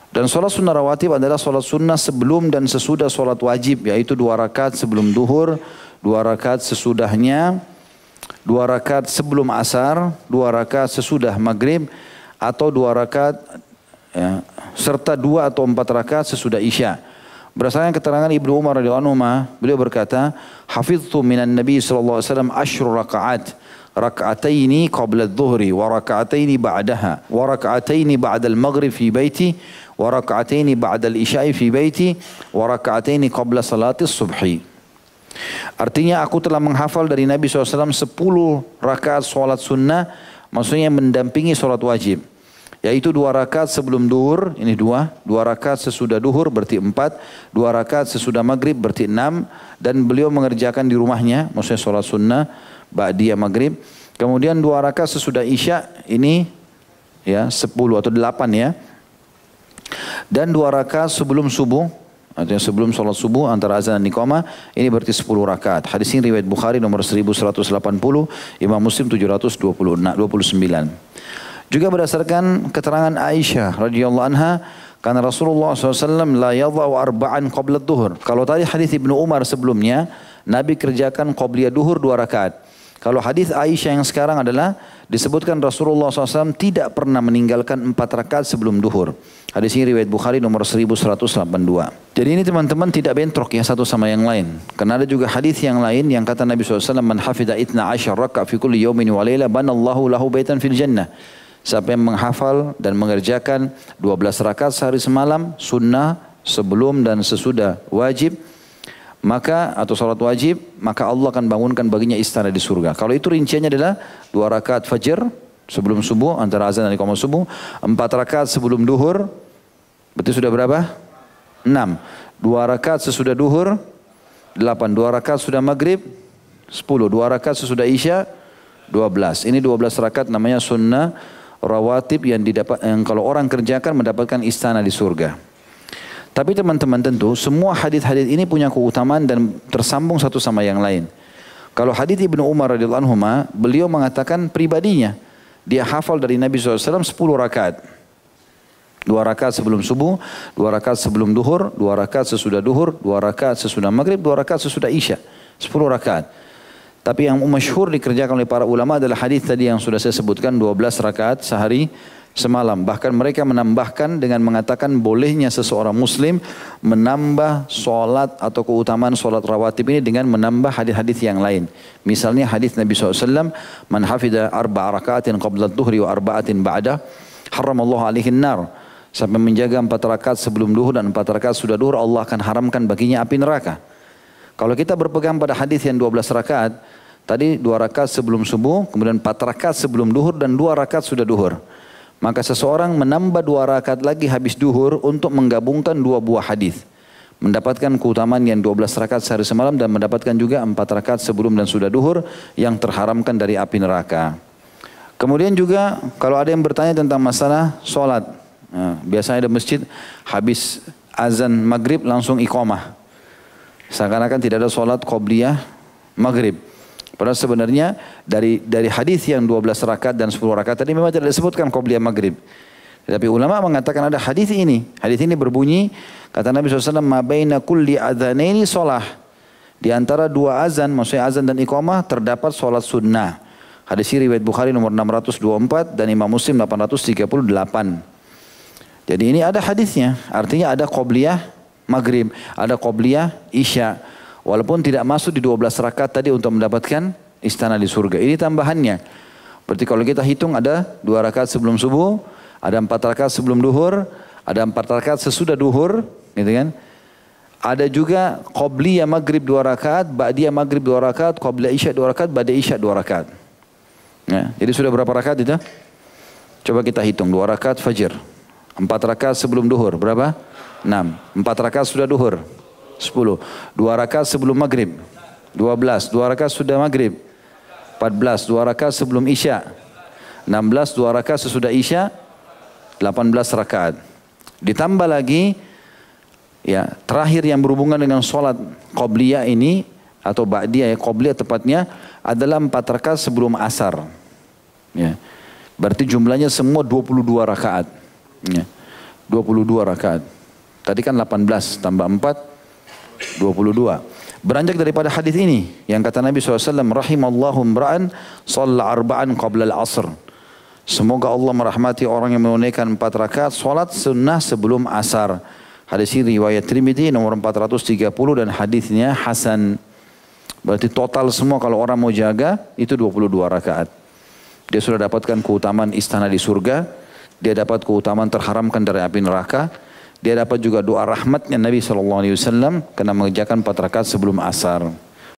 Dan sholat sunnah rawatib adalah sholat sunnah sebelum dan sesudah sholat wajib, yaitu 2 rakaat sebelum duhur, 2 rakaat sesudahnya, 2 rakaat sebelum asar, 2 rakaat sesudah maghrib, atau 2 rakaat ya, serta 2 atau 4 rakaat sesudah isya. Berdasarkan keterangan Ibnu Umar radhiyallahu anhu, beliau berkata, "Hafidhtu minan Nabi sallallahu alaihi wasallam 10 rakaat, rak'ataini qabla adh-dhuhri wa rak'ataini ba'daha wa rak'ataini ba'da al-maghrib fi baiti wa rak'ataini ba'da al-isya'i fi baiti wa rak'ataini qabla salati subhi." Artinya aku telah menghafal dari Nabi SAW 10 rakaat sholat sunnah, maksudnya mendampingi sholat wajib. Yaitu 2 rakaat sebelum duhur, ini 2 rakaat sesudah duhur berarti 4, 2 rakaat sesudah maghrib berarti 6, dan beliau mengerjakan di rumahnya, maksudnya sholat sunnah, ba'diyah maghrib. Kemudian 2 rakaat sesudah isya, ini ya 10 atau 8 ya. Dan 2 rakaat sebelum subuh, artinya sebelum sholat subuh antara azan dan iqamah, ini berarti 10 rakaat. Hadis ini riwayat Bukhari nomor 1180, Imam Muslim 729. Juga berdasarkan keterangan Aisyah radhiyallahu anha, karena Rasulullah SAW la yadha'u arba'an qabla duhur. Kalau tadi hadis Ibnu Umar sebelumnya, Nabi kerjakan qabliyah duhur 2 rakaat. Kalau hadis Aisyah yang sekarang adalah disebutkan Rasulullah SAW tidak pernah meninggalkan 4 rakaat sebelum duhur. Hadis ini riwayat Bukhari nomor 1182. Jadi ini teman-teman tidak bentrok ya satu sama yang lain. Karena ada juga hadis yang lain yang kata Nabi SAW, "Man hafidha 12 rakaat fi kulli yawmin wa laila banallahu lahu baitan fil jannah." Siapa yang menghafal dan mengerjakan 12 rakaat sehari semalam sunnah sebelum dan sesudah wajib, maka atau salat wajib, maka Allah akan bangunkan baginya istana di surga. Kalau itu rinciannya adalah 2 rakaat fajar sebelum subuh antara azan dan iqamah subuh, 4 rakaat sebelum duhur, berarti sudah berapa? 6. 2 rakaat sesudah duhur, 8. 2 rakaat sudah maghrib, 10. 2 rakaat sesudah isya, 12. Ini 12 rakaat namanya sunnah rawatib yang kalau orang kerjakan mendapatkan istana di surga. Tapi teman-teman tentu semua hadis-hadis ini punya keutamaan dan tersambung satu sama yang lain. Kalau hadis Ibnu Umar radhiyallahu anhu, beliau mengatakan pribadinya dia hafal dari Nabi SAW 10 rakaat. 2 rakaat sebelum subuh, 2 rakaat sebelum duhur, 2 rakaat sesudah duhur, 2 rakaat sesudah maghrib, 2 rakaat sesudah isya. 10 rakaat. Tapi yang masyhur dikerjakan oleh para ulama adalah hadis tadi yang sudah saya sebutkan, 12 rakaat sehari semalam. Bahkan mereka menambahkan dengan mengatakan bolehnya seseorang muslim menambah solat atau keutamaan solat rawatib ini dengan menambah hadis-hadis yang lain. Misalnya hadis Nabi SAW, "Man hafidha 4 rakaatin qabla dhuhri wa 4 ba'dah, haramallahu alaihin nar." Sampai menjaga 4 rakaat sebelum duhur dan 4 rakaat sudah duhur, Allah akan haramkan baginya api neraka. Kalau kita berpegang pada hadis yang 12 rakaat, tadi 2 rakaat sebelum subuh, kemudian 4 rakaat sebelum duhur dan 2 rakaat sudah duhur. Maka seseorang menambah 2 rakaat lagi habis duhur untuk menggabungkan 2 buah hadis. Mendapatkan keutamaan yang 12 rakaat sehari semalam dan mendapatkan juga 4 rakaat sebelum dan sudah duhur yang terharamkan dari api neraka. Kemudian juga kalau ada yang bertanya tentang masalah sholat. Nah, biasanya ada masjid habis azan maghrib langsung iqamah. Seakan-akan tidak ada sholat qobliyah maghrib. Padahal sebenarnya dari hadis yang 12 rakaat dan 10 rakaat tadi memang tidak disebutkan qobliyah maghrib. Tetapi ulama mengatakan ada hadis ini. Hadis ini berbunyi, kata Nabi SAW, "Ma baina kulli adzanaini shalah." Di antara 2 azan, maksudnya azan dan iqamah terdapat sholat sunnah. Hadis ini riwayat Bukhari nomor 624 dan Imam Muslim 838. Jadi ini ada hadisnya. Artinya ada qobliyah maghrib, ada qobliyah isya. Walaupun tidak masuk di 12 rakaat tadi untuk mendapatkan istana di surga. Ini tambahannya. Berarti kalau kita hitung ada 2 rakaat sebelum subuh, ada 4 rakaat sebelum duhur, ada 4 rakaat sesudah duhur, gitu kan? Ada juga qobliyah maghrib 2 rakaat, ba'diyah maghrib 2 rakaat, qobliyah isya 2 rakaat, ba'diyah isya 2 rakaat. Ya, jadi sudah berapa rakaat itu? Coba kita hitung, 2 rakaat fajr, 4 rakaat sebelum duhur, berapa? 6. 4 rakaat sudah duhur, 10. 2 rakaat sebelum maghrib, 12. 2 rakaat sudah maghrib, 14. 2 rakaat sebelum isya, 16. 2 rakaat sesudah isya, 18 rakaat. Ditambah lagi, ya terakhir yang berhubungan dengan sholat qobliyah ini, atau ba'diyah, ya qobliyah tepatnya, adalah 4 rakaat sebelum asar. Ya. Berarti jumlahnya semua 22 rakaat. Ya. 22 rakaat. Tadi kan 18 tambah 4, 22. Beranjak daripada hadis ini yang kata Nabi SAW, rahimallahu imra'an shalla arba'an qabla al-asr. Semoga Allah merahmati orang yang menunaikan 4 rakaat salat sunnah sebelum asar. Hadis ini riwayat Tirmidzi nomor 430 dan hadisnya hasan. Berarti total semua kalau orang mau jaga itu 22 rakaat. Dia sudah dapatkan keutamaan istana di surga. Dia dapat keutamaan terharamkan dari api neraka. Dia dapat juga doa rahmatnya Nabi SAW karena mengerjakan 4 rakaat sebelum asar.